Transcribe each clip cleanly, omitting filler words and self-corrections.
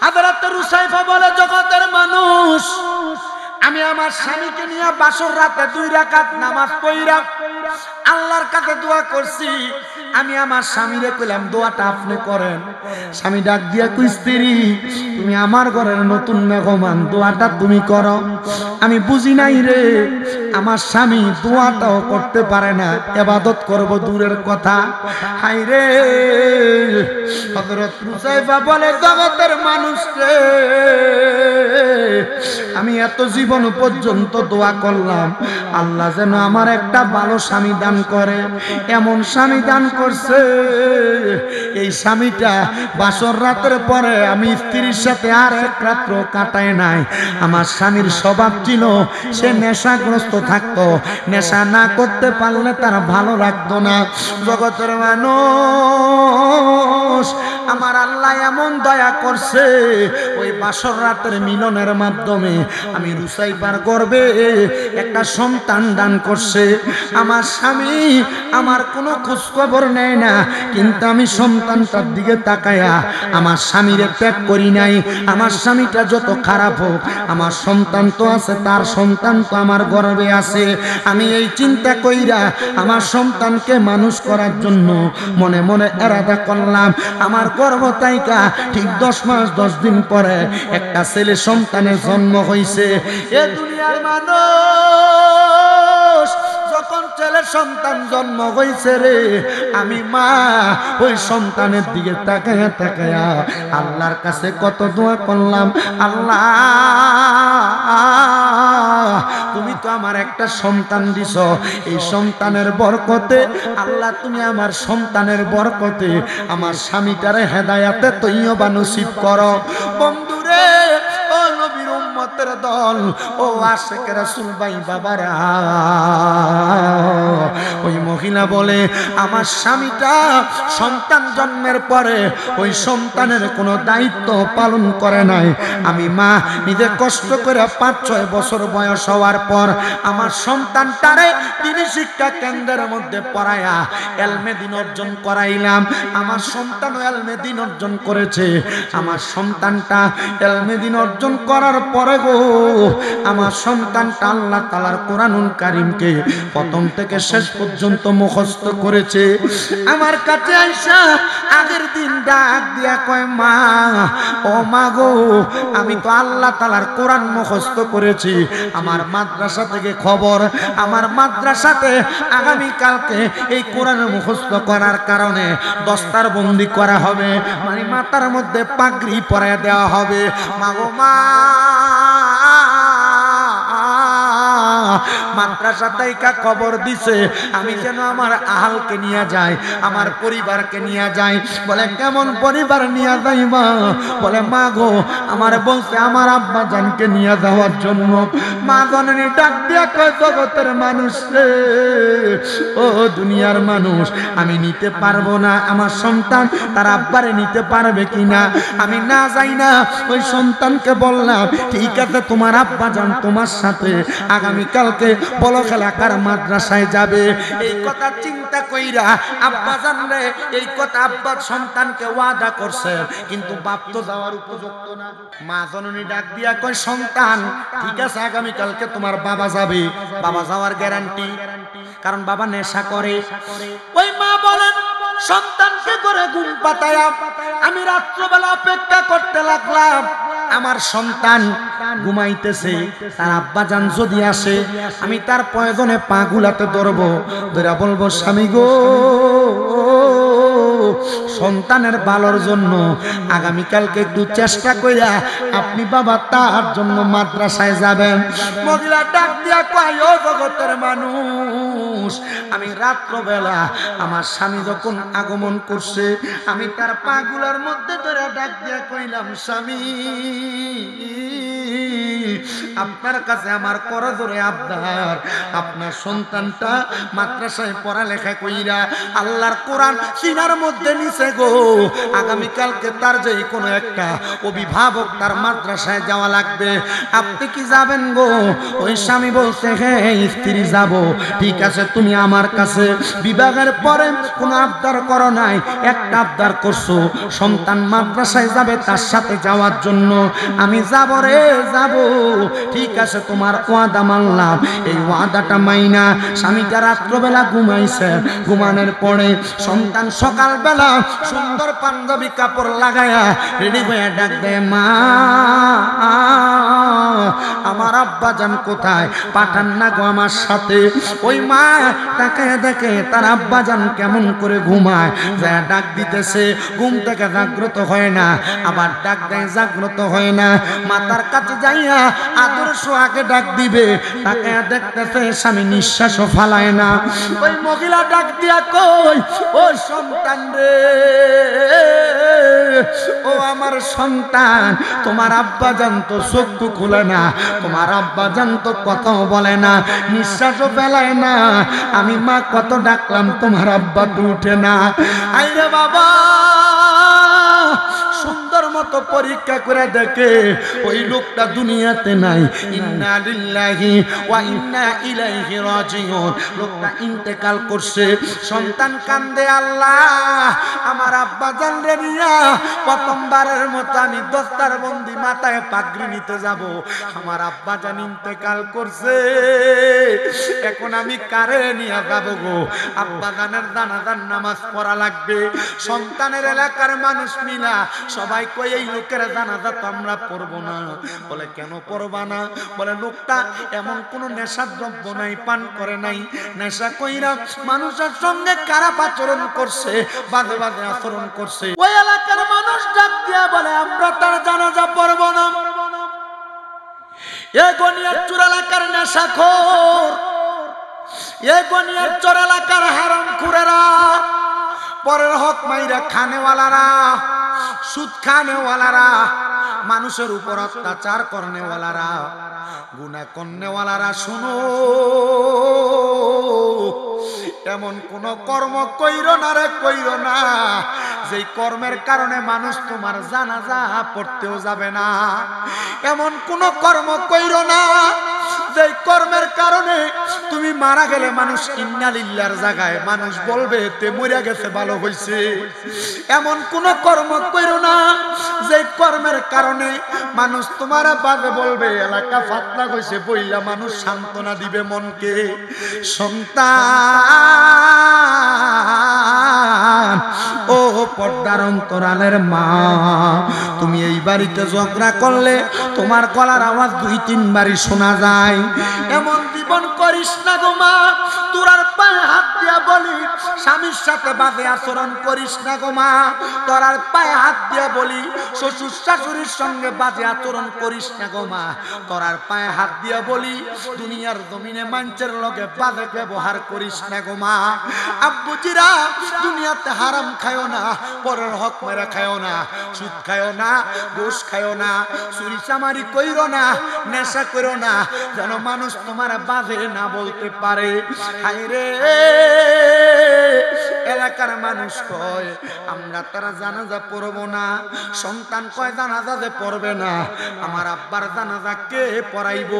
হযরত রুসাইফা বলে জগতের মানুষ আমি আমার স্বামীকে নিয়ে বাসর রাতে 2 রাকাত নামাজ পড়া আল্লাহর কাছে দোয়া করছি আমি আমার স্বামীরে কইলাম দোয়াটা আপনি করেন স্বামী ডাক দিয়া কই স্ত্রী তুমি আমার ঘরের নতুন মেহমান দোয়াটা তুমি করো আমি বুঝি নাই রে আমার স্বামী দোয়াটাও করতে পারে না ইবাদত করব দূরের কথা হায় রে হযরত রুসাইফা বলে জগতের মানুষ রে আমি এত জীবন পর্যন্ত দোয়া করলাম আল্লাহ যেন আমার একটা ভালো স্বামী দান করে এমন স্বামী দান করছে এই স্বামীটা বাসর রাতের পরে আমি স্ত্রীর সাথে আর এক রাত্র কাটায় নাই আমার স্বামীর স্বভাব ছিল সে নেশাগ্রস্ত থাকতো নেশা না করতে পারলে তার ভালো লাগতো না জগতের মানুষ আমার আল্লাহ এমন দয়া করছে ওই বাসর রাতের মিলনের মাধ্যমে আমি রুসাইফার গর্ভে একটা সন্তান দান করছে আমার স্বামী আমার কোনো খোঁজ খবর নেয় না কিন্তু আমি সন্তানটার দিকে তাকায়া আমার স্বামীরে ত্যাগ করি নাই আমার স্বামীটা যত খারাপ হোক আমার সন্তান তো আছে তার সন্তান তো আমার গর্ভে আছে আমি এই চিন্তা কইরা আমার সন্তানকে মানুষ করার জন্য মনে মনে এরাদা করলাম আমার গর্ভ তাইকা ঠিক 10 মাস 10 দিন পরে একটা ছেলে সন্তানের জন্ম হইছে এ দুনিয়ার মানুষ যখন ছেলে সন্তান জন্ম হইছে রে আমি মা ওই সন্তানের দিকে তাকায়া তাকায়া আল্লাহর কাছে কত দোয়া করলাম আল্লাহ তুমি তো আমার একটা সন্তান দিছো এই সন্তানের বরকতে আল্লাহ তুমি আমার সন্তানের বরকতে আমার স্বামীটারে হেদায়েতে তৈয়বা নসিব করো বন্ধুরে ও নবীর উম্মতের দল ও আশিক রাসূল ভাই বাবারা ওই মহিলা বলে আমার স্বামীটা সন্তান জন্মের পরে ওই সন্তানের কোনো দায়িত্ব পালন করে নাই আমি মা নিজে কষ্ট করে 5-6 বছর বয়স হওয়ার পর আমার সন্তানটারে তিনি শিক্ষা কেন্দ্রের মধ্যে পড়ায়া ইলমে দ্বীন অর্জন করাইলাম আমার সন্তানও ইলমে দ্বীন অর্জন করেছে আমার সন্তানটা ইলমে দ্বীন অর্জন করার পরে গো আমার সন্তানটা আল্লাহ তাআলার কোরআনুল কারীমকে প্রথম থেকে শেষ পর্যন্ত মুখস্থ করেছে আমার কাছে আইসা আগের দিন ডাক দিয়া কয় মা ও মা গো আমি তো আল্লাহ তাআলার কোরআন মুখস্থ করেছি আমার মাদ্রাসা থেকে খবর আমার মাদ্রাসাতে আগামী কালকে এই কোরআন মুখস্থ করার কারণে দস্তার বন্দি করা হবে মানে মাথার মধ্যে পাগড়ি পরায় দেওয়া হবে মা গো মা মাদ্রাসা থেকে খবর দিছে আমি যেন আমার আহালকে নিয়ে যাই আমার পরিবারকে নিয়ে যাই বলে কেমন পরিবার নিয়ে যাইবা বলে মা গো আমার বলছে আমার আব্বা জানকে নিয়ে যাওয়ার জন্য মা জননী ডাক দিয়া কয় জগতের মানুষ রে ও দুনিয়ার মানুষ আমি নিতে পারবো না আমার সন্তান তার আব্বারে নিতে পারবে কিনা আমি না যাই না ওই সন্তানকে বললাম ঠিক আছে তোমার আব্বা জান তোমার সাথে আগামী কালকে বলো এলাকার মাদ্রাসায় যাবে এই কথা চিন্তা কইরা আব্বা জানলে এই কথা আব্বা সন্তানকে ওয়াদা করছে কিন্তু বাপ তো যাওয়ার উপযুক্ত না মা জননী ডাক দিয়া কয় সন্তান ঠিক আছে আগামী কালকে তোমার বাবা যাবে বাবা যাওয়ার গ্যারান্টি কারণ বাবা নেশা করে ওই মা বলেন সন্তানকে করে ঘুম পাতায়া আমি রাত্রবেলা অপেক্ষা করতে লাগলাম আমার সন্তান ঘুমাইতেছে তার আব্বা জান যদি আসে আমি তার প্রয়োজনে পা গুলাতে ধরবো ধরে বলবো স্বামী গো সন্তানের ভালোর জন্য আগামী কালকে একটু চেষ্টা কইরা আপনি বাবা তার জন্য মাদ্রাসায় যাবেন মহিলা ডাক দিয়া কয় ও জগতের মানুষ আমি রাত্রবেলা আমার স্বামী যখন আগমন করছে আমি তার পাগুলার মধ্যে ধরে ডাক দিয়া কইলাম স্বামী আপনার কাছে আমার করজোরে আবদার আপনার সন্তানটা মাদ্রাসায় পড়ালেখা কইরা আল্লাহর কোরআন সিনার মধ্যে নিছে গো, আগামীকালকে তার যে কোনো একটা অভিভাবক তার মাদ্রাসায় যাওয়া লাগবে, আপনি কি যাবেন গো? ওই স্বামী বলছে হ্যাঁ স্ত্রী যাব। ঠিক আছে, তুমি আমার কাছে বিবাহের পরে কোনো আবদার করো নাই, একটা আবদার করছো সন্তান মাদ্রাসায় যাবে তার সাথে যাওয়ার জন্য। আমি যাব রে যাব। ঠিক আছে, তোমার ওয়াদা মানলাম। এই ওয়াদাটা মাইনা স্বামীটা রাত্রবেলা ঘুমাইছে, ঘুমানোর পরে সন্তান সকালবেলা সুন্দর পাঞ্জাবি কাপড় লাগায়া রেডি হয়ে ডাক দেয়, মা আমার আব্বা জান কোথায়? পাঠান না গো আমার সাথে। ওই মা তাকায় দেখে তার আব্বা জান কেমন করে ঘুমায়, যা ডাক দিতেছে, ঘুম থেকে জাগ্রত হয় না, আবার ডাক দেয় জাগ্রত হয় না। মাতার কাছে যাইয়া আদর্শ আগে ডাক দিবে, তাকায় দেখতেছে স্বামী নিঃশ্বাসও ফালায় না। ওই মহিলা ডাক দিয়া কই, ও সন্তান রে, ও আমার সন্তান, তোমার আব্বা জান তো চক্ষু খুলে না, তোমার আব্বা জান তো কথাও বলে না, নিঃশ্বাসও ফেলায় না। আমি মা কত ডাকলাম, তোমার আব্বা তো উঠে না। আইরে বাবা, সুন্দর মতো পরীক্ষা করে দেখে ওই লোকটা দুনিয়াতে নাই। ইন্না লিল্লাহি ওয়া ইন্না ইলাইহি রাজিউন। লোকটা ইন্তেকাল করছে। সন্তান কান্দে, আল্লাহ আমার আব্বা জান রে নিয়া প্রথমবারের মতো আমি দস্তার বন্দি মাথায় পাগড়ি নিতে যাব। আমার আব্বা জান ইন্তেকাল করছে, এখন আমি কারে নিয়ে যাব গো? আব্বা জানের জানাজার নামাজ পড়া লাগবে। সন্তানের এলাকার মানুষ মিলা সবাই কই এই লোকের জানাজা তো আমরা পড়ব না। বলে কেন পড়বা না? বলে লোকটা এমন কোন নেশার দ্রব্য নাই, পান করে নাই, নেশা কইরা মানুষের সঙ্গে খারাপ আচরণ করছে, বাজে বাজে আচরণ করছে। ওই এলাকার মানুষ ডাক দিয়া বলে আমরা তার জানাজা পড়ব না। এ গনিয়ার চোর এলাকার নেশাখোর, এ গনিয়ার চোর এলাকার হারামখোরেরা, পরের হক মাইরা খানেওয়ালারা, সুদ খানেওয়ালারা, মানুষের উপর অত্যাচার করনেওয়ালারা, গুনাহ করনেওয়ালারা, শুনো এমন কোন কর্ম কইরো না রে, কইরো না যেই কর্মের কারণে মানুষ তোমার জানাজা পড়তেও যাবে না। এমন কোন কর্ম কইরো না যেই কর্মের কারণে তুমি মারা গেলে মানুষ ইন্না লিল্লাহর জায়গায় মানুষ বলবে তে মরিয়া গেছে ভালো হইছে। এমন কোন কর্ম কইরো না যেই কর্মের কারণে মানুষ তোমার বাজে বলবে, এলাকা ফাতনা হইছে বইলা মানুষ সান্ত্বনা দিবে মনকে। সন্তান ও পর্দার অন্তরালের মা, তুমি এই বাড়িতে ঝগড়া করলে তোমার গলার আওয়াজ 2-3 বারই শোনা যায়। এমন জীবন করিস না গো মা, তোরার পায়ে হাত দিয়া বলি স্বামীর সাথে বাজে আচরণ করিস না গো মা, তোরার পায়ে হাত দিয়া বলি শ্বশুর শাশুড়ির সঙ্গে বাজে আচরণ করিস না গো মা, তোরার পায়ে হাত দিয়া বলি দুনিয়ার জমিনে মানুষের লগে বাজে ব্যবহার করিস না গো মা। আব্বুজিরা দুনিয়াতে হারাম খায়ও না, পরের হক মেরা খায়ও না, সুদ খায়ও না, ঘুষ খায়ও না, চুরি চামারি কইরো না, নেশা করো না, যেন মানুষ তোমার বাজে না বলতে পারে। হায়রে এলাকার মানুষ কয় আমরা তারা জানাজা পড়ব না, সন্তান কয় জানাজা যে পড়বে না, আমার আব্বার জানাজা কে পড়াইব?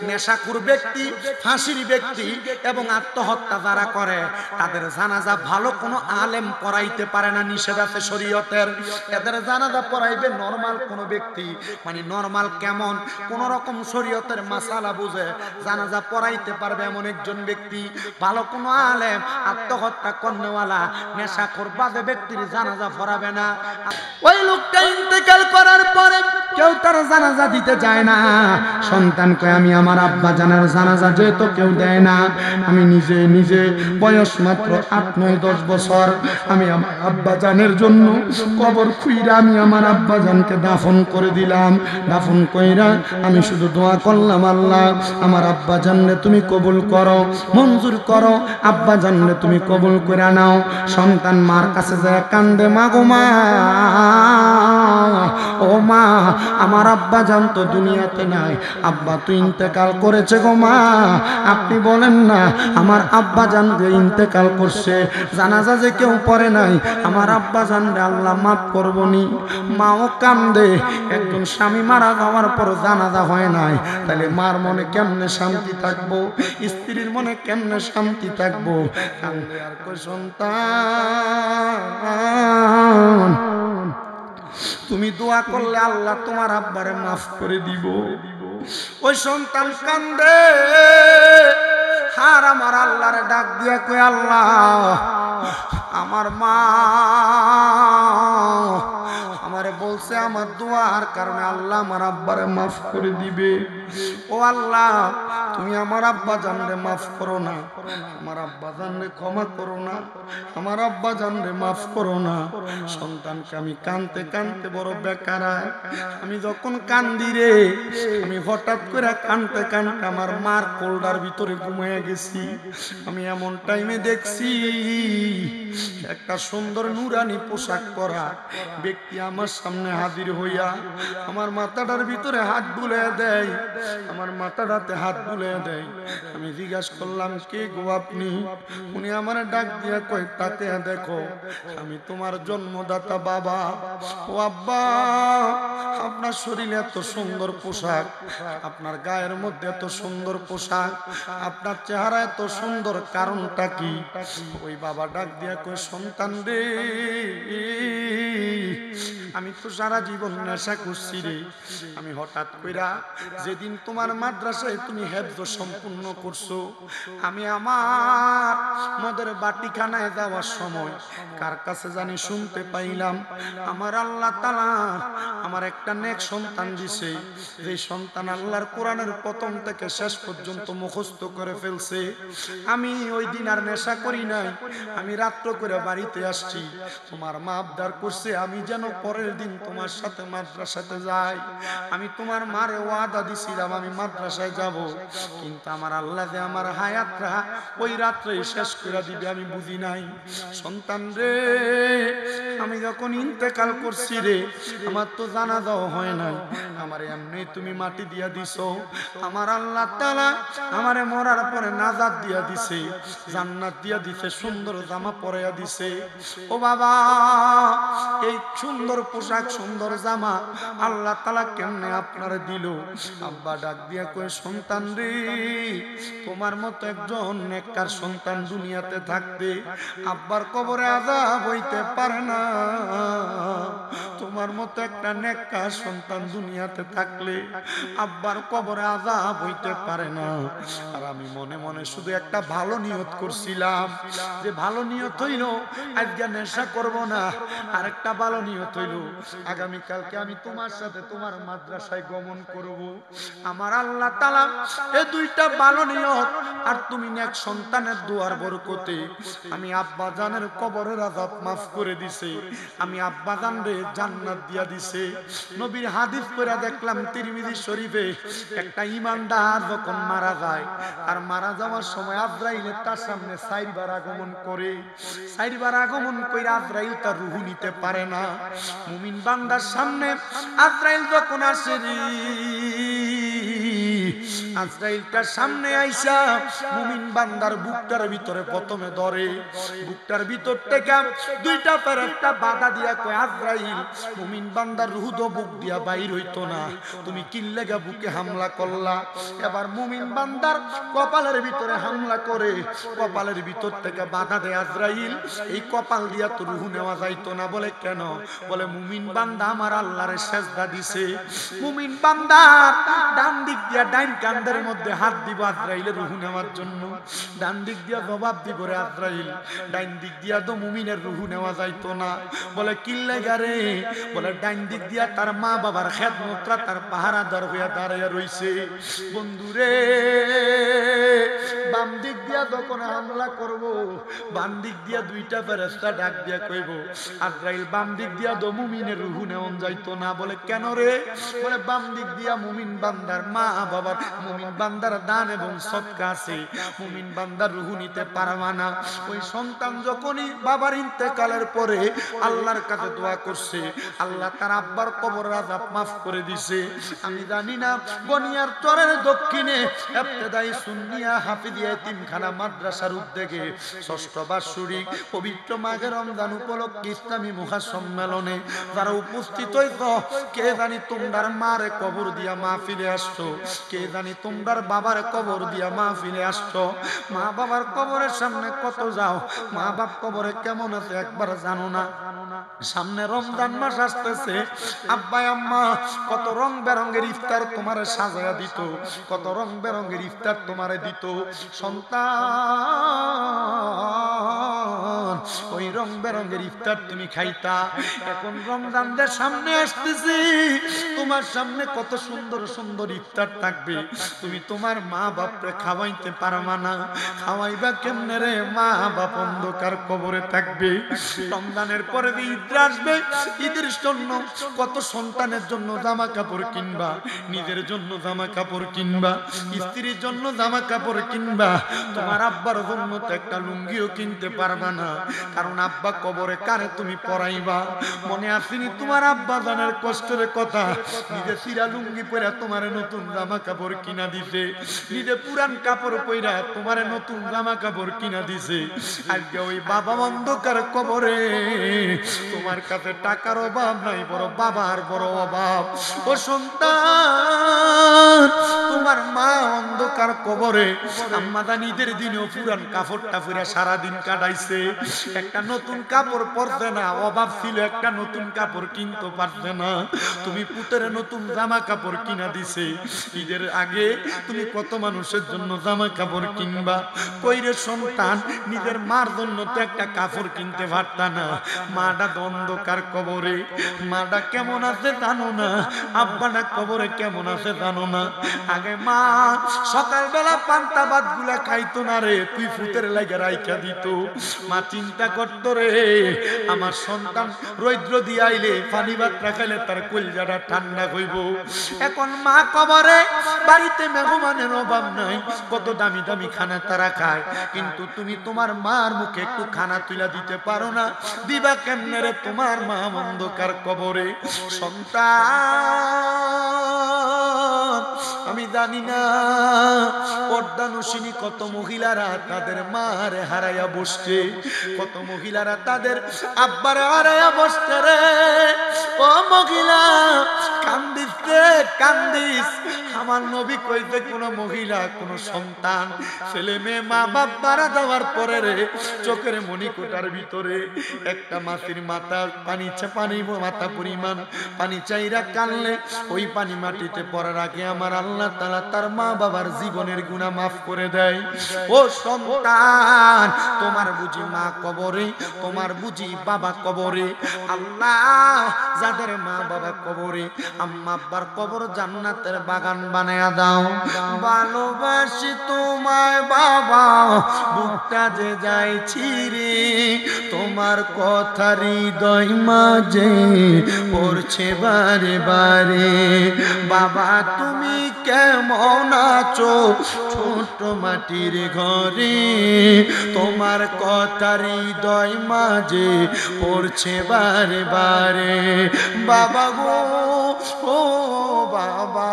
নেশাখোর ব্যক্তি, ফাঁসির ব্যক্তি এবং আত্মহত্যা যারা করে তাদের জানাজা ভালো কোনো আলেম পড়াইতে পারে না, নিষেধ আছে শরীয়তের। এদের জানাজা পড়াইবে নরমাল কোনো ব্যক্তি, মানে নরমাল কেমন কোন রকম শরীয়তের মাসালা বুঝে জানাজা পড়াইতে পারবে এমন একজন ব্যক্তি। ভালো কোনো আলেম আত্মহত্যা করনেওয়ালা নেশাখোর বাজে ব্যক্তির জানাজা পড়াবে না। ওই লোকটা ইন্তেকাল করার পরে কেউ তার জানাজা দিতে যায় না। সন্তান কয় আমি আমার আব্বা জানার জানাজা যেহেতু কেউ দেয় না, আমি নিজে নিজে বয়স মাত্র 8-9-10 বছর আমি আমার আব্বা জানের জন্য কবর খুইরা আমি আমার আব্বা জানকে দাফন করে দিলাম। দাফন কইরা আমি শুধু দোয়া করলাম, আল্লাহ আমার আব্বা জানরে তুমি কবুল করো, মঞ্জুর করো, আব্বা জানরে তুমি কবুল করে নাও। সন্তান মার কাছে যায় কান্দে, মা গো মা, ও মা আমার আব্বা জান তো দুনিয়াতে নাই, আব্বা তো ইন্তেকাল করেছে গো মা, আপনি বলেন না আমার আব্বা জান যে ইন্তেকাল করছে, জানাজা যে কেউ পড়ে নাই, আমার আব্বা জান রে আল্লাহ মাফ করবনি। মাও কান্দে, একজন স্বামী মারা যাওয়ার পর জানাজা হয় নাই, তাহলে মার মনে কেমনে শান্তি থাকবো, স্ত্রীর মনে কেমনে শান্তি থাকবো। কান্দে আর কই সন্তান তুমি দোয়া করলে আল্লাহ তোমার আব্বারে মাফ করে দিব। ওই সন্তান কান্দে, আর আমার আল্লাহরে ডাক দিয়া কই আল্লাহ আমার মা আমারে বলছে আমার দোয়ার কারণে আল্লাহ আমার আব্বারে মাফ করে দিবে। ও আল্লাহ তুমি আমার আব্বা জানরে মাফ করো না, আমার আব্বা জানরে ক্ষমা করো না, আমার আব্বা জানরে মাফ করো না। সন্তানকে আমি কানতে কানতে বড় বেকারায়, আমি যখন কান্দি রে আমি হঠাৎ করে কানতে কানতে আমার মার কোলডার ভিতরে ঘুমিয়ে গেছি। আমি এমন টাইমে দেখছি একটা সুন্দর নুরানি পোশাক পরা ব্যক্তি আমার সামনে হাজির হইয়া আমার মাথাটার ভিতরে হাত বুলিয়ে দেয়, আমার মাথাটাতে হাত বুলিয়ে দেয়। আমি জিজ্ঞাসা করলাম কে গো আপনি? উনি আমার ডাক দিয়া কই তাকে দেখো আমি তোমার জন্মদাতা বাবা। ও আব্বা আপনার শরীরে এত সুন্দর পোশাক, আপনার গায়ের মধ্যে এত সুন্দর পোশাক, আপনার চেহারা এত সুন্দর, কারণটা কি? ওই বাবা ডাক দিয়া কই সন্তান রে আমি তো সারা জীবন নেশা করছি রে। আমি হঠাৎ কইরা যেদিন তোমার মাদ্রাসায় তুমি হেফজ সম্পূর্ণ করছো, আমি আমার মদের বাটিখানায় যাওয়ার সময় কার কাছে জানি শুনতে পাইলাম আমার আল্লাহ তাআলা আমার একটা নেক সন্তান দিছে, যে সন্তান আল্লাহর কোরআনের প্রথম থেকে শেষ পর্যন্ত মুখস্থ করে ফেলছে। আমি ওই দিন আর নেশা করি নাই, আমি রাত্র করে বাড়িতে আসছি, তোমার মা আবদার করছে আমি যেন পরের দিন তোমার সাথে মাদ্রাসাতে যাই। আমি তোমার মারে ওয়াদা দিছিলাম আমি মাদ্রাসায় যাব, কিন্তু আমার আল্লাহ যে আমার হায়াতরা ওই রাত্রে শেষ করে দিবে আমি বুঝি নাই। সন্তান রে আমি যখন ইন্তেকাল করছি রে আমার তো জানাজাও হয় নাই, আমার এমনি তুমি মাটি দিয়া দিছো। আমার আল্লাহ তাআলা আমারে মরার পরে নাজাত দিয়া দিছে, জান্নাত দিয়া দিছে, সুন্দর জামা পরাইয়া দিছে। ও বাবা এই সুন্দর পোশাক সুন্দর জামা আল্লাহ তাআলা কেমনে আপনারে দিল? আব্বা ডাক দিয়া কই সন্তান রে তোমার মতো একজন নেককার সন্তান দুনিয়াতে থাকতে আব্বার কবরে আযাব হইতে পারে না। তোমার মতো একটা নেককার সন্তান দুনিয়াতে থাকলে আব্বার কবরে আযাব হইতে পারে না। আর আমি মনে মনে শুধু একটা ভালো নিয়ত করছিলাম, যে ভালো নিয়ত হইল আজকে নেশা করব না, আর একটা ভালো নিয়ত হইল আগামী কালকে আমি তোমার সাথে তোমার মাদ্রাসায় গমন করব। আমার আল্লাহ তাআলা এই দুইটা ভালো নিয়ত আর তুমি নেক সন্তানের দুয়ার বরকতে আমি আব্বা জানের কবরের আযাব মাফ করে দিছে, আমি আব্বা জানরে জান্নাত দিয়া দিছে। নবীর হাদিস পড়া দেখলাম তিরমিজি শরীফে একটা ঈমানদার যখন মারা যায় আর মারা যাওয়ার সময় আজরাইল তার সামনে 4 বার আগমন করে, 4 বার আগমন কইরা আজরাইল তার রূহ নিতে পারে না। মুমিন বান্দার সামনে আজরাইল যখন আসে আজরাইলটার সামনে আইসা মুমিন বান্দার বুকটার ভিতরে প্রথমে ধরে, বুকটার ভিতর থেকে দুইটা ফেরেশতা বাধা দিয়া কয় আজরাইল মুমিন বান্দার রূহ তো বুক দিয়া বাইর হইতো না, তুমি কি লাগা বুকে হামলা করলা? এবার মুমিন বান্দার কপালের ভিতরে হামলা করে কপালের ভিতর থেকে বাধা দেয় আজরাইল, এই কপাল দিয়া তো রূহ নেওয়া যাইতো না। বলে কেন? বলে মুমিন বান্দা আমার আল্লাহরে সেজদা দিছে। মুমিন বান্দার ডান দিক দিয়া ডাইন কাঁধের মধ্যে হাত দিব আজরাইলের রূহ নেওয়ার জন্য, ডান দিক দিয়া জবাব দিব রে আজরাইল, ডাইন দিক দিয়া তো মুমিনের রূহ নেওয়া যাইতো না। বলে কি লাগা রে? বলে ডাইন দিক দিয়া তার মা বাবার খেদমতরা তার পাহারাদার হইয়া দাঁড়াইয়া রইছে। বন্ধুরে বাম দিক দিয়া যখন হামলা করব, বাম দিক দিয়া দুইটা ফেরেশতা ডাক দিয়া কইব, আজরাইল বাম দিক দিয়া তো মুমিনের রূহ নেওন যাইতো না। বলে কেন রে? বলে বাম দিক দিয়া মুমিন বান্দার মা বাবার, মুমিন বান্দার দান এবং সদকা আছে, মুমিন বান্দার রূহ নিতে পারবা না। ওই সন্তান যখনই বাবার ইন্তেকালের পরে আল্লাহর কাছে দোয়া করছে, আল্লাহ তার আব্বার কবরের আযাব মাফ করে দিছে। আমি জানি না বনিয়ার চরের দক্ষিণে ইবতেদাই সুন্নিয়া হাফিজিয়া এতিমখানা মাদ্রাসার উদ্যোগে ষষ্ঠ বার্ষিক পবিত্র মাঘে রমজান উপলক্ষে ইসলামী মহাসম্মেলনে যারা উপস্থিত হইতো, কে জানি তোমরার মারে কবর দিয়া মাহফিলে আসছো, কে জানি তোমরার বাবার কবর দিয়া মাহফিলে আসছো। মা বাবার কবরের সামনে কত যাও, মা বাপ কবরে কেমন আছে একবার জানো না। সামনে রমজান মাস আসতেছে, আব্বা আম্মা কত রং বেরঙের ইফতার তোমারে সাজায়া দিত, কত রং বেরঙের ইফতার তোমারে দিত। সন্তান ওই রং বেরঙের ইফতার তুমি খাইতা। এখন রমজানদের সামনে আসতেছি, তোমার সামনে কত সুন্দর সুন্দর ইফতার থাকবে, তুমি তোমার মা বাপরে খাওয়াইতে পারবা না। খাওয়াইবা কেমনে রে? মা বাপ অন্ধকার কবরে থাকবে। রমজানের পরে ঈদ আসবে, ঈদের জন্য কত সন্তানের জন্য জামা কাপড় কিনবা, নিজের জন্য জামা কাপড় কিনবা, স্ত্রীর জন্য জামা কাপড় কিনবা, তোমার আব্বার জন্য তো একটা লুঙ্গিও কিনতে পারবা না, কারণ আব্বা কবরে কারে তুমি পরাইবা। মনে আসেনি তোমার আব্বা জানের কষ্টের কথা? নিজে সিরা লুঙ্গি পরে তোমার নতুন জামা কাপড় কিনা দিছে, নিজে পুরান কাপড় পইরা তোমার নতুন জামা কাপড় কিনা দিছে। আজকে ওই বাবা অন্ধকার কবরে, তোমার কাছে টাকার অভাব নাই, বড় বাবার বড় অভাব। ও সন্তান, তোমার মা অন্ধকার কবরে, আম্মাদা ঈদের দিনেও পুরান কাপড়টা পরে সারাদিন কাটাইছে, একটা নতুন কাপড় পরছে না, অভাব ছিল একটা নতুন কাপড় কিনতে পারছে না, তুমি পুতের নতুন জামা কাপড় কিনা দিছে। ঈদের আগে তুমি কত মানুষের জন্য জামা কাপড় কিনবা? কইরে সন্তান, নিজের মার জন্য তো একটা কাপড় কিনতে পারতা না। মাটা অন্ধকার কবরে, মাটা কেমন আছে জানো না, আব্বাটা কবরে কেমন আছে জানো না। আগে মা সকালবেলা পান্তা ভাত গুলা খাইতো না রে, তুই ফুতের লাগে রাইখা দিত। মা চিন্তা করতো রে, আমার সন্তান রৌদ্র দিয়ে আইলে পানি ভাত রাখাইলে তার কলজাটা ঠান্ডা হইব। এখন মা কবরে, বাড়িতে মেহমানের অভাব নাই, কত দামি দামি খানা তারা খায়, কিন্তু তুমি তোমার মার মুখে একটু খানা তুলা দিতে পারো না। দিবা কেমনে রে? তোমার মা অন্ধকার কবরে। সন্তান, আমি জানি না পর্দানুশিনী কত মহিলারা তাদের মারে হারাইয়া বসছে, কত মহিলারা তাদের আব্বারে হারাইয়া বসছে রে। ও মহিলা, কান্দিস রে, কান্দিস। আমার নবী কইতে কোন মহিলা, কোন সন্তান, ছেলে মেয়ে মা বাপ মারা যাওয়ার পরে রে, চোখের মণিকোটার ভিতরে একটা মাটির মাথা পানি মাথা পরিমাণ পানি চাইরা কানলে, ওই পানি মাটিতে পড়ার আগে আমার আল্লাহ তাআলা তার মা বাবার জীবনের গুনাহ মাফ করে দেয়। ও সন্তান, তোমার বুঝি মা কবরে, তোমার বুঝি বাবা কবরে? আল্লাহ যাদের মা বাবা কবরে, আম্মা আব্বার কবর জান্নাতের বাগান বানায়া দাও। ভালোবাসি তোমায় বাবা, বুকটা যে যায় ছিঁড়ে, তোমার কথা হৃদয় মাঝে পড়ছে বারে বারে। বাবা তুমি কেমন আছো ছোট মাটির ঘরে, তোমার কথা হৃদয় মাঝে পড়ছে বারে বারে। বাবা গো, ও বাবা,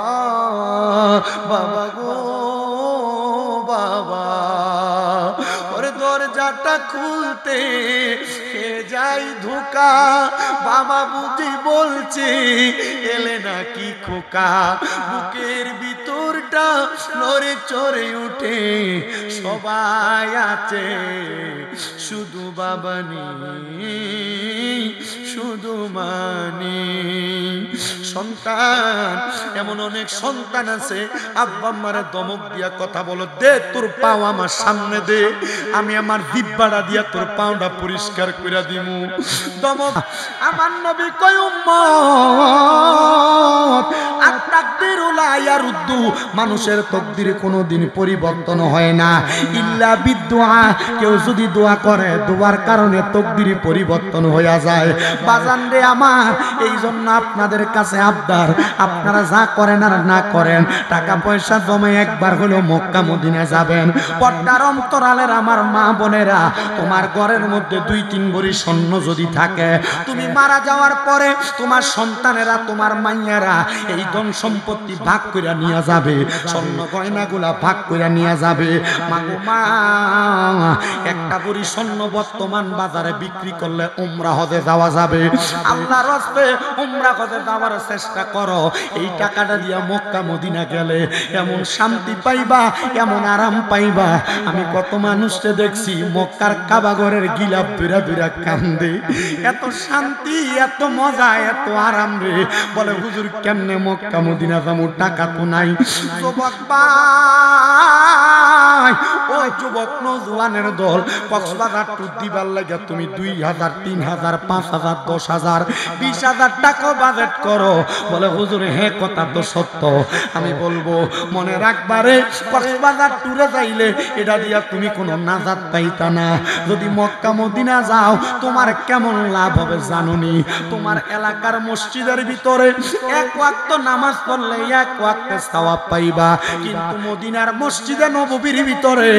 বাবা গো বাবা, ওরে দরজাটা খুলতে কে যাই ধোকা, বাবা বুঝি বলছে এলে নাকি খোকা। বুকের ভিতরটা নড়ে চড়ে উঠে, সবাই আছে শুধু বাবা নেই, শুধু মানি। সন্তান, এমন অনেক সন্তান আছে আব্বা আম্মারে দমক দিয়া কথা বলো, দে তোর পাও আমার সামনে দে, আমি আমার দিব্বাটা দিয়া তোর পাওটা পরিষ্কার করে দিমু। দমক। আমার নবী কয় উম্মত, আত-তাকবীরু লা ইয়ারুদ্দু, মানুষের তকদির কোনোদিন পরিবর্তন হয় না ইল্লা বিদুআ, কেউ যদি দোয়া করে দোয়ার কারণে তকদির পরিবর্তন হয়ে যায়। বাজান রে আমার, এই জন্য আপনাদের কাছে আবদার, আপনারা যা করেন আর না করেন, টাকা পয়সা জমে একবার হলো মক্কা মদিনা যাবেন। পর্দার অন্তরালের আমার মা বোনেরা, তোমার ঘরের মধ্যে 2-3 ভরি স্বর্ণ যদি থাকে, তুমি মারা যাওয়ার পরে তোমার সন্তানেরা, তোমার মাইয়ারা এই ধন সম্পত্তি ভাগ করে নিয়ে যাবে, স্বর্ণ গয়নাগুলা ভাগ করে নিয়ে যাবে। মাগো মা, একটা ভরি স্বর্ণ বর্তমান বাজারে বিক্রি করলে উমরা হজে যাওয়া যাবে। আল্লাহর রাস্তে উমরা হজে যাওয়ার চেষ্টা করো। এই টাকাটা দিয়া মক্কা মদিনা গেলে এমন শান্তি পাইবা, এমন আরাম পাইবা। আমি কত মানুষকে দেখছি মক্কার কাবা ঘরের গিলাপ বিরা বিরা কান্দে, এত শান্তি, এত মজা, এত আরাম রে। বলে হুজুর কেমনে মক্কা মদিনা যাবো, টাকা তো নাই। যুবক ভাই, ও যুবক নওজোয়ানের দল, কক্সবাজার ট্যুর দিবার লাগে তুমি 2,000, 3,000, 5,000, 10,000, 20,000 টাকা বাজেট করো। বলে হুজুর হ্যাঁ, কথা তো সত্য। আমি বলবো মনে রাখবারে, কক্সবাজার ট্যুরে যাইলে এটা দিয়া তুমি কোনো নাজাত পাইতা না। যদি মক্কা মদিনা যাও তোমার কেমন লাভ হবে জানোনি? তোমার এলাকার মসজিদের ভিতরে 1 ওয়াক্ত নামাজ পড়লে 1 ওয়াক্ত সওয়াব পাইবা, কিন্তু মদিনার মসজিদে নববীর ভিতরে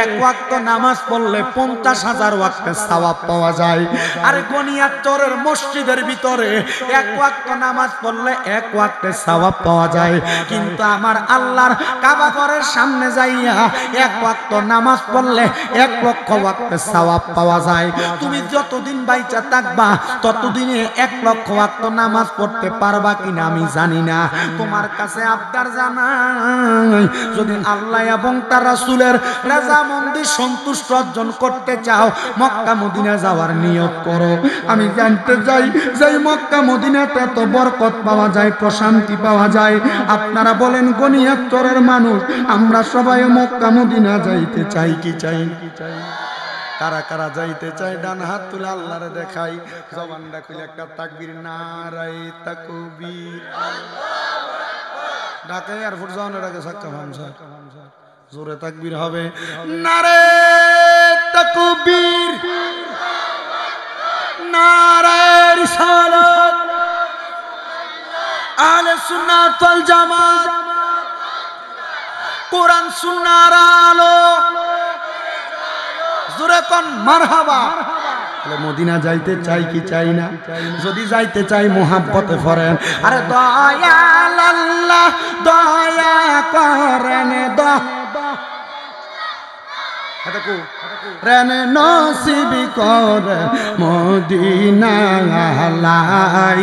1 ওয়াক্ত নামাজ পড়লে 50,000 ওয়াক্ত সওয়াব পাওয়া যায়। আর গনিয়াচরের মসজিদের ভিতরে 1 ওয়াক্ত নামাজ পড়লে 1 ওয়াক্ত সওয়াব পাওয়া যায়, কিন্তু আমার আল্লাহর কাবা ঘরের সামনে যাইয়া 1 ওয়াক্ত নামাজ পড়লে 1 লক্ষ ওয়াক্ত সওয়াব পাওয়া যায়। তুমি যতদিন বাইচা থাকবা ততদিনে 1 লক্ষ ওয়াক্ত নামাজ পড়তে পারবা কিনা আমি জানি না। তোমার কাছে আবদার জানাই, যদি আল্লাহ এবং তার রাসূলের রাজামন্দি সন্তুষ্ট অর্জন করতে চাও, মক্কা মদিনা যাওয়ার নিয়ত করো। আমি জানতে চাই যে মক্কা মদিনাতে এত বরকত পাওয়া যায়, প্রশান্তি পাওয়া যায়। আপনারা বলেন গনিয়াচরের মানুষ, আমরা সবাই মক্কা মদিনা যাইতে চাই কি চাই? কারা কারা যাইতে চাই ডান হাত তুলে আল্লাহরে দেখাই। জবানটা খুলে একটা তাকবীর, নারায়ে তাকবীর। ঢাকা এয়ারপোর্ট যাওয়ার আগে সাক্কা ভামসা জোরে তাকবীর হবে, নারায়ে তাকবীর, নারায়ে রিসালাত, আহলে সুন্নাত ওয়াল জামাত, কোরআন সুন্নাহর আলো। জোরে কোন মারহাবা। তাহলে মদিনা যাইতে চাই কি চাই না? যদি যাইতে চাই মোহাব্বতে পড়েন, আরে দয়াল আল্লাহ দয়া করেন, রেন নসিব করে মদিনা, লা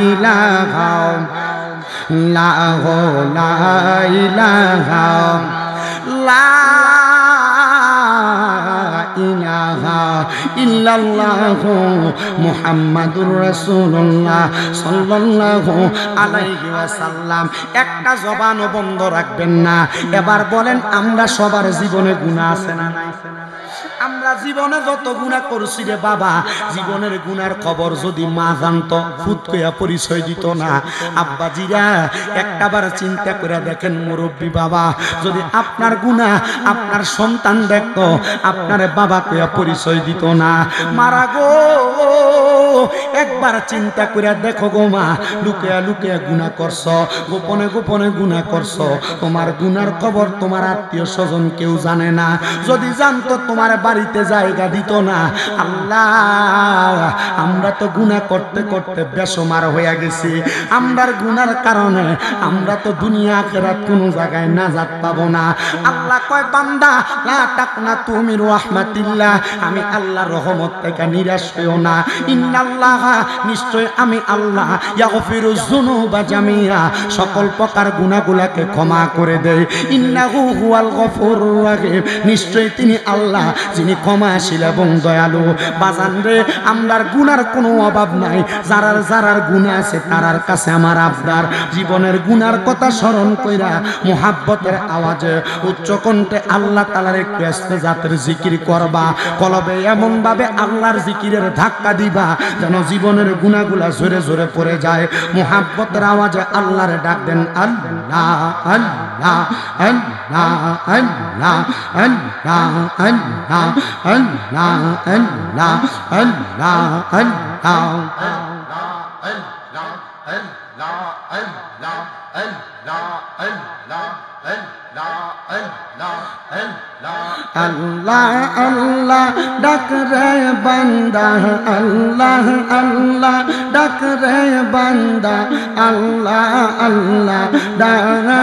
ইলাহা লা ইলাহা লা ইলাহা ইল্লাল্লাহু মুহাম্মাদুর রাসূলুল্লাহ সাল্লাল্লাহু আলাইহি ওয়াসাল্লাম। একটা জবানও বন্ধ রাখবেন না। এবার বলেন, আমরা সবার জীবনে গুনাহ আছে না নাই? আমরা জীবনে যত গুনাহ করছি রে বাবা, জীবনের গুনার খবর যদি মা জানতো ফুট কইয়া পরিচয় দিত না। আব্বাজিরা একটাবার চিন্তা করে দেখেন, মুরব্বী বাবা, যদি আপনার গুনাহ আপনার সন্তান দেখতো, আপনার বাবা কইয়া পরিচয় দিত না। মারা গো, একবার চিন্তা করে দেখো গো মা, লুকিয়া লুকিয়া গুনাহ করছো, গোপনে গোপনে গুনাহ করছো। তোমার গুনার খবর তোমার আত্মীয় স্বজন কেউ জানে না। যদি জানতো তোমার বাড়িতে জায়গা দিত না। আল্লাহ, আমরা তো গুনাহ করতে করতে বেসমার হয়ে গেছি। আমরার গুনার কারণে আমরা তো দুনিয়া আখিরাত কোনো জায়গায় নাজাত পাবো না। আল্লাহ কয়, বান্দা লা তাকনাতু মির রাহমাতিল্লাহ, আমি আল্লাহর রহমত থেকে নিরাশ হইও না। ইন্নাল্লাহ, নিশ্চয় আমি আল্লাহ, ইয়াগফিরুয যুনুবা জামিআ, সকল প্রকার গুনাহগুলোকে ক্ষমা করে দেয়। ইন্নাহু হুয়াল গফুরুর রহিম, নিশ্চয় তিনি আল্লাহ যিনি ক্ষমাশীল এবং দয়ালু। বাজান রে, আমরার গুনার কোনো অভাব নাই। যারার যারার গুনাহ আছে তারার কাছে আমার আবদার, জীবনের গুনার কথা স্মরণ কইরা মুহাব্বতের আওয়াজে উচ্চ কণ্ঠে আল্লাহ তাআলার একটু ইস্তেজাতের জিকির করবা। কলবে এমন ভাবে আল্লাহর জিকিরের ধাক্কা দিবা যেন জীবনের গুনাহগুলা জোরে জোরে পড়ে যায় মুহাব্বতের আওয়াজে আল্লাহর ডাক দেন আল্লাহ আল্লাহ আল্লাহ আল্লাহ আল্লাহ আল্লাহ আল্লাহ আল্লাহ আল্লাহ আল্লাহ আল্লাহ ডাক রে বান্দা আল্লাহ আল্লাহ ডাক রে বান্দা আল্লাহ আল্লাহ ডাক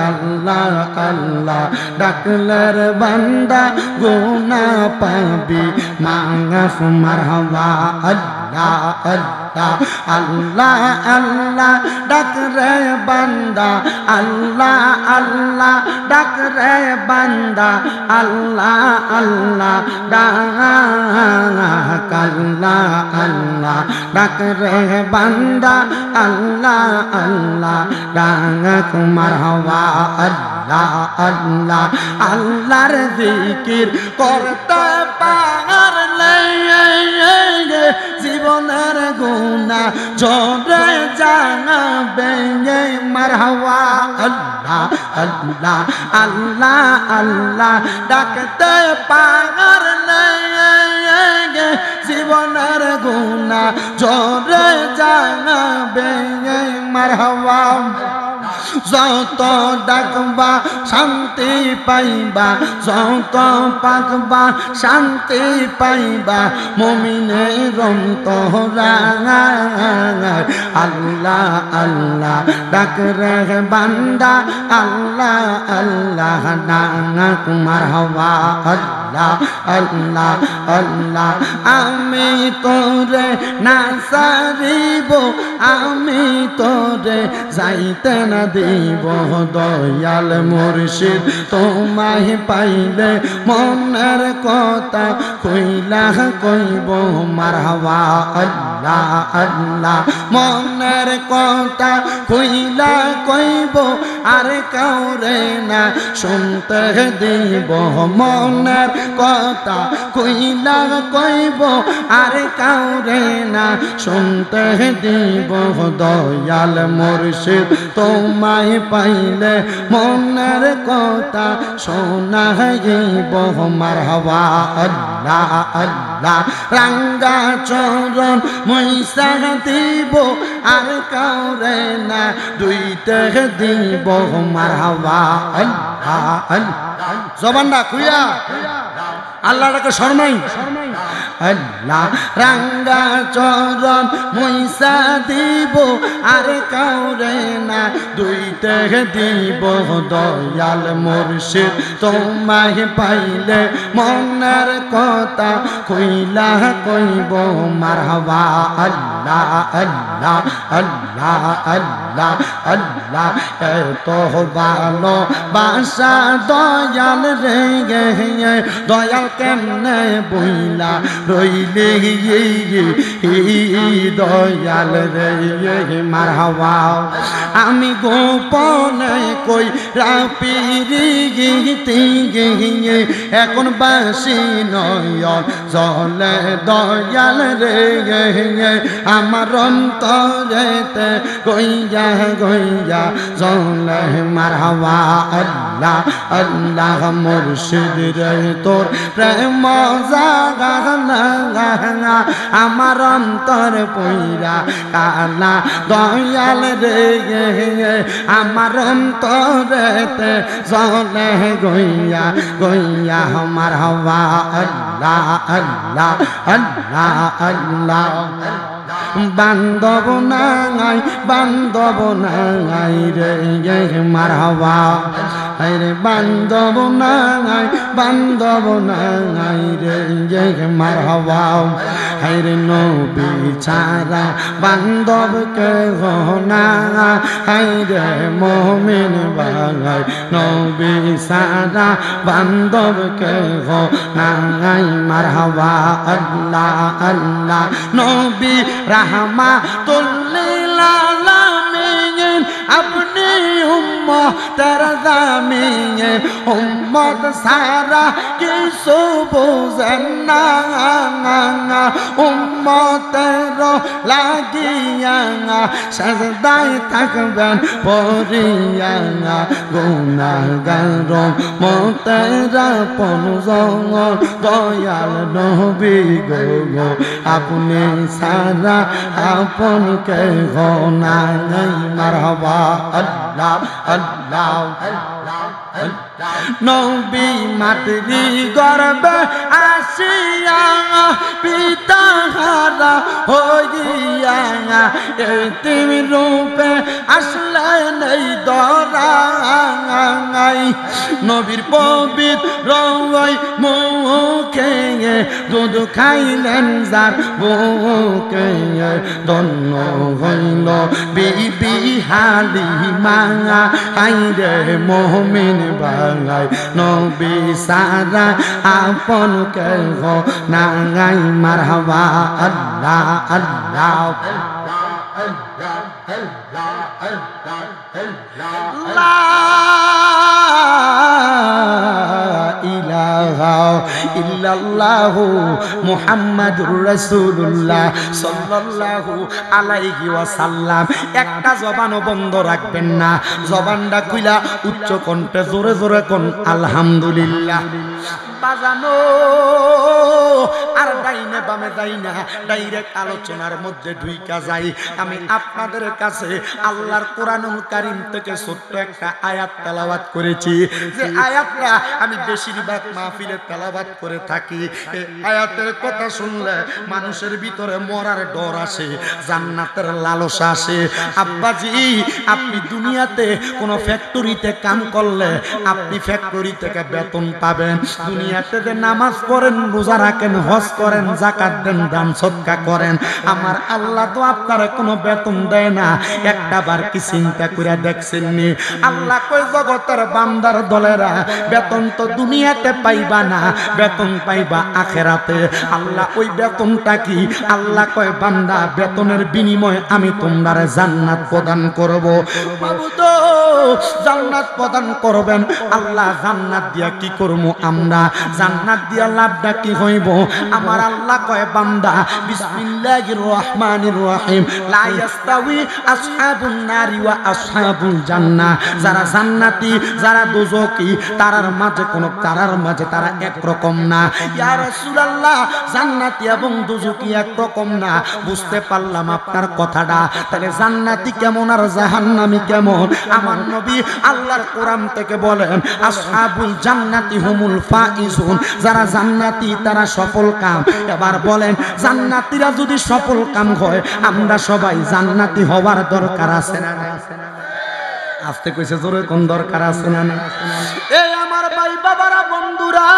আল্লাহ আল্লাহ ডাকলে রে বান্দা গুনাহ পাবি মাগফ মারহাবা আল্লাহ আল্লাহ আল্লাহ আল্লাহ ডাক রে বান্দা আল্লাহ আল্লাহ ডাক রে বান্দা আল্লাহ আল্লাহ ডাক আল্লাহ আল্লাহ ডাক রে বান্দা আল্লাহ আল্লাহ ডাক মারহাবা আল্লাহ আল্লাহ আল্লাহর জিকির করতে পারলে জীবনের গুনাহ ঝরে যাবে মারহাবা আল্লাহ আল্লাহ আল্লাহ আল্লাহ ডাকতে পারলে জীবনের গুনাহ ঝরে যাবে মারহাবা যত ডাকবা শান্তি পাইবা যত পাকবা শান্তি পাইবা মুমিনের অন্তরায় আল্লাহ আল্লাহ ডাক রে বান্দা আল্লাহ আল্লাহ ডাক মারহাবা আল্লাহ আল্লাহ আল্লাহ আমি তোরে না সারিব আমি তোরে যাইতে না দিব দয়াল মুর্শিদ তোমায় পাইলে মনের কথা কইলা কইব মারহাবা আল্লাহ আল্লাহ মনের কথা কইলা কইব আর কাউরে না শুনতে দিব মনের কথা কইলা কইব আর কাউরে না শুনতে দিব দয়াল মুর্শিদ তোমায় পাইলে মনের কথা শোনাইব মারহাবা আল্লাহ আল্লাহ রাঙ্গা চরণ মইসা দিব আর কাউরে না দুইতে দিব মারহাবা আল্লাহ আল্লাহ জবানটা খুইয়া আল্লাহকে শরমাই আল্লাহ রাঙ্গা চরণ মইসা দিব আর কাউরে না দুইতে দিব দয়াল মুর্শিদ তোমায় পাইলে মনের কথা কইলা কইব মারহাবা আল্লাহ আল্লাহ আল্লাহ আল্লাহ আল্লাহ এত ভালো বাসা দয়াল রে দয়াল কেমনে বইলা রইলে দয়াল রে মারহাবা আমি গোপনে কই রাপিরিগিতি এখন বাসি নয়ন জলে দয়াল রে আমার অন্তরেতে গইয়া গইয়া জলে মারহাবা আল্লাহ আল্লাহ মুর্শিদ রে তোর প্রেম জাগা আমার অন্তর পইরা কালা দয়াল রে আমার অন্তরেতে জলে গইয়া গইয়া মারহাবা আল্লাহ আল্লাহ আল্লাহ আল্লাহ বান্ধব নাই রে মারহাবা রে বান্ধব নাই রে মারহাবা রে নবী ছাড়া বান্ধব কে না রে মুমিন ভাই নবী ছাড়া বান্ধব কে না মারহাবা আল্লাহ আল্লাহ নবী রাহমাতুল লিল আলামিন আপনি উম্মতের আমি উম্মত সারা কিছু বুঝেন না উম্মতের লাগিয়া সাজদায় থাকবেন পড়িয়া গুনাহগার মতেরা পনজন দয়াল নবী গো আপনি সারা আপন কে গোনা নাই মারহাবা আল্লাহ আল্লাহ নবী মাতৃ গর্বে আসিয়া পিতা হারা হইয়া এতিম রূপে আসলেন এই দরাই নবীর পবিত্র মুখে দুধ খাইলেন যার বুকে ধন্য হইল বিবি হালিমা আইরে মুমিন বাঙাই নবী সারা আপন কে গো নাঙাই মারহাবা আল্লাহ আল্লাহ লা ইলাহা ইল্লাল্লাহু মুহাম্মাদুর রাসূলুল্লাহ সাল্লাল্লাহু আলাইহি ওয়াসাল্লাম। একটা জবানও বন্ধ রাখবেন না, জবানটা খুইলা উচ্চ কণ্ঠে জোরে জোরে কোন আলহামদুলিল্লাহ। বাজানো আর ডাইনে বামে যাই না, ডাইরেক্ট আলোচনার মধ্যে ঢুইকা যাই। আমি আপনাদের কাছে আল্লাহর কোরআনুল কারীম থেকে ছোট্ট একটা আয়াত তেলাওয়াত করেছি, যে আয়াতটা আমি বেশিরভাগ মাহফিলে তেলাওয়াত করে থাকি। এই আয়াতের কথা শুনলে মানুষের ভিতরে মরার ডর আসে, জান্নাতের লালসা আসে। আব্বাজি, আপনি দুনিয়াতে কোনো ফ্যাক্টরিতে কাম করলে আপনি ফ্যাক্টরি থেকে বেতন পাবেন। দুনিয়াতে যে নামাজ পড়েন, রোজা রাখেন, হজ করেন, যাকাত দেন, দান সদকা করেন, আমার আল্লাহ তো আপনার কোনো বেতন দেয় না। একটা বার কি চিন্তা করে দেখছেন নি? আল্লাহ কই জগতের বান্দার দলেরা বেতন তো দুনিয়াতে পাইবা না, বেতন পাইবা আখেরাতে। আল্লাহ ওই বেতনটা কি? আল্লাহ কয় বান্দা বেতনের বিনিময়ে আমি তোমারে জান্নাত প্রদান করব। বাবু তো জান্নাত প্রদান করবেন। আল্লাহ জান্নাত দিয়া কি করব? আমরা জান্নাত দিয়া লাভটা কি হইব? আমার আল্লাহ কয় বান্দা বিসমিল্লাহির রহমানির রহিম লা ইয়াস্তাউই আসহাবুন নারি ওয়া আসহাবুল জান্নাহ। যারা জান্নাতি যারা দোজখী তারার মাঝে তারা একরকম না। ইয়া রাসূলুল্লাহ, জান্নাতি এবং দোজখী একরকম না। বুঝতে পারলাম আপনার কথাটা। তাহলে জান্নাতি কেমন আর জাহান্নামী কেমন? আমার নবী আল্লাহর কোরআন থেকে বলেন আসহাবুল জান্নাতি হুমুল ফাইজুন। যারা জান্নাতি তারা সফল কাম। এবার বলেন জান্নাতীরা যদি সফল কাম হয়, আমরা সবাই জান্নাতি হওয়ার দরকার আছে না? আস্তে কইছে জোরে কোন দরকার আছে না? এই আমার ভাই বাবারা, বন্ধুরা,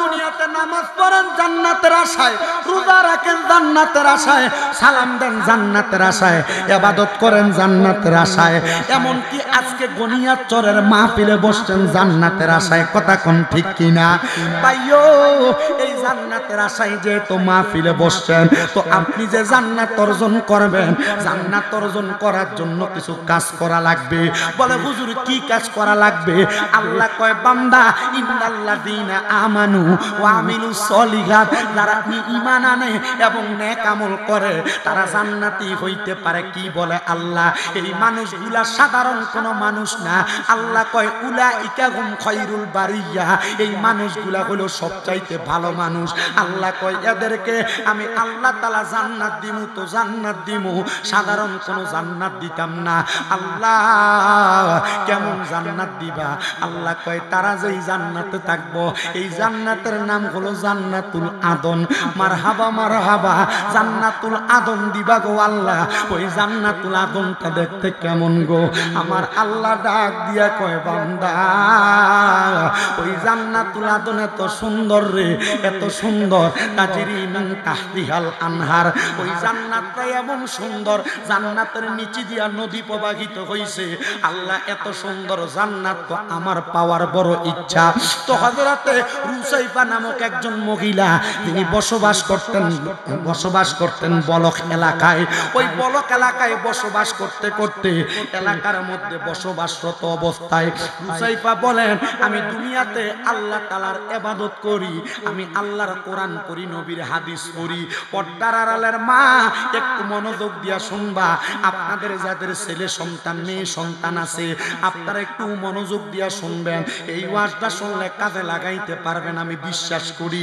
দুনিয়াতে নামাজ পড়েন জান্নাতের আশায়, রোজা রাখেন জান্নাতের আশায়, সালাম দেন জান্নাতের আশায়, ইবাদত করেন জান্নাতের আশায়। এমনকি আজকে গনিয়াত চরের মাহফিলে বসছেন জান্নাতের আশায়। কথা কোন ঠিক কিনা ভাইও? এই জান্নাতের আশায় যেহেতু মাহফিলে বসছেন, তো আপনি যে জান্নাত অর্জন করবেন, জান্নাত অর্জন করার জন্য কিছু কাজ করা লাগবে। বলে হুজুর কি কাজ করা লাগবে? আল্লাহ কয় বান্দা ইন্নাল্লাযীনা আমানু ওয়া আমিলুস সলিহাত, যারা ঈমান আনে এবং নেক আমল করে তারা জান্নাতি হইতে পারে। কি বলে আল্লাহ? এই মানুষগুলা সাধারণ কোনো মানুষ না। আল্লাহ কয় উলাইকা হুম খায়রুল বারিয়া, এই মানুষগুলা হলো সবচাইতে ভালো মানুষ। আল্লাহ কয় এদেরকে আমি আল্লাহ তাআলা জান্নাত দিমু, তো জান্নাত দিমু, সাধারণ কোনো জান্নাত দিতাম না। আল্লাহ কেমন জান্নাত দিবা? আল্লাহ কয় তারা যেই জান্নাতে থাকবো, এই জান্নাতের নাম হলো জান্নাতুল আদন। মারহাবা মারহাবা, জান্নাতুল আদন দিবা গো আল্লাহ। ওই জান্নাতুল আদনটা দেখতে কেমন গো? আমার আল্লাহ ডাক দিয়া কয় বান্দা ওই জান্নাতুল আদন এত সুন্দর রে, এত সুন্দর, তাজরি মিন তাহতিহাল আনহার। ওই জান্নাতটা এমন সুন্দর, জান্নাতের নিচে দিয়া নদী প্রবাহিত হইছে। আল্লাহ এত সুন্দর জান্নাত তো আমার পাওয়ার বড় ইচ্ছা। তো হযরতে রুসাইফা নামক একজন মহিলা, তিনি বসবাস করতেন বলক এলাকায়। ওই বলক এলাকায় বসবাস করতে করতে এলাকার মধ্যে বসবাসরত অবস্থায় রুসাইফা বলেন, আমি দুনিয়াতে আল্লাহ তাআলার ইবাদত করি, আমি আল্লাহর কোরআন পড়ি, নবীর হাদিস পড়ি। পর্দার আড়ালের মা একটু মনোযোগ দিয়া শুনবা, আপনাদের যাদের ছেলে সন্তান মেয়ে সন্তান আছে আপনারা একটু মনোযোগ দিয়া শুনবেন। এই ওয়াজটা শুনলে কাজে লাগাইতে পারবেন আমি বিশ্বাস করি।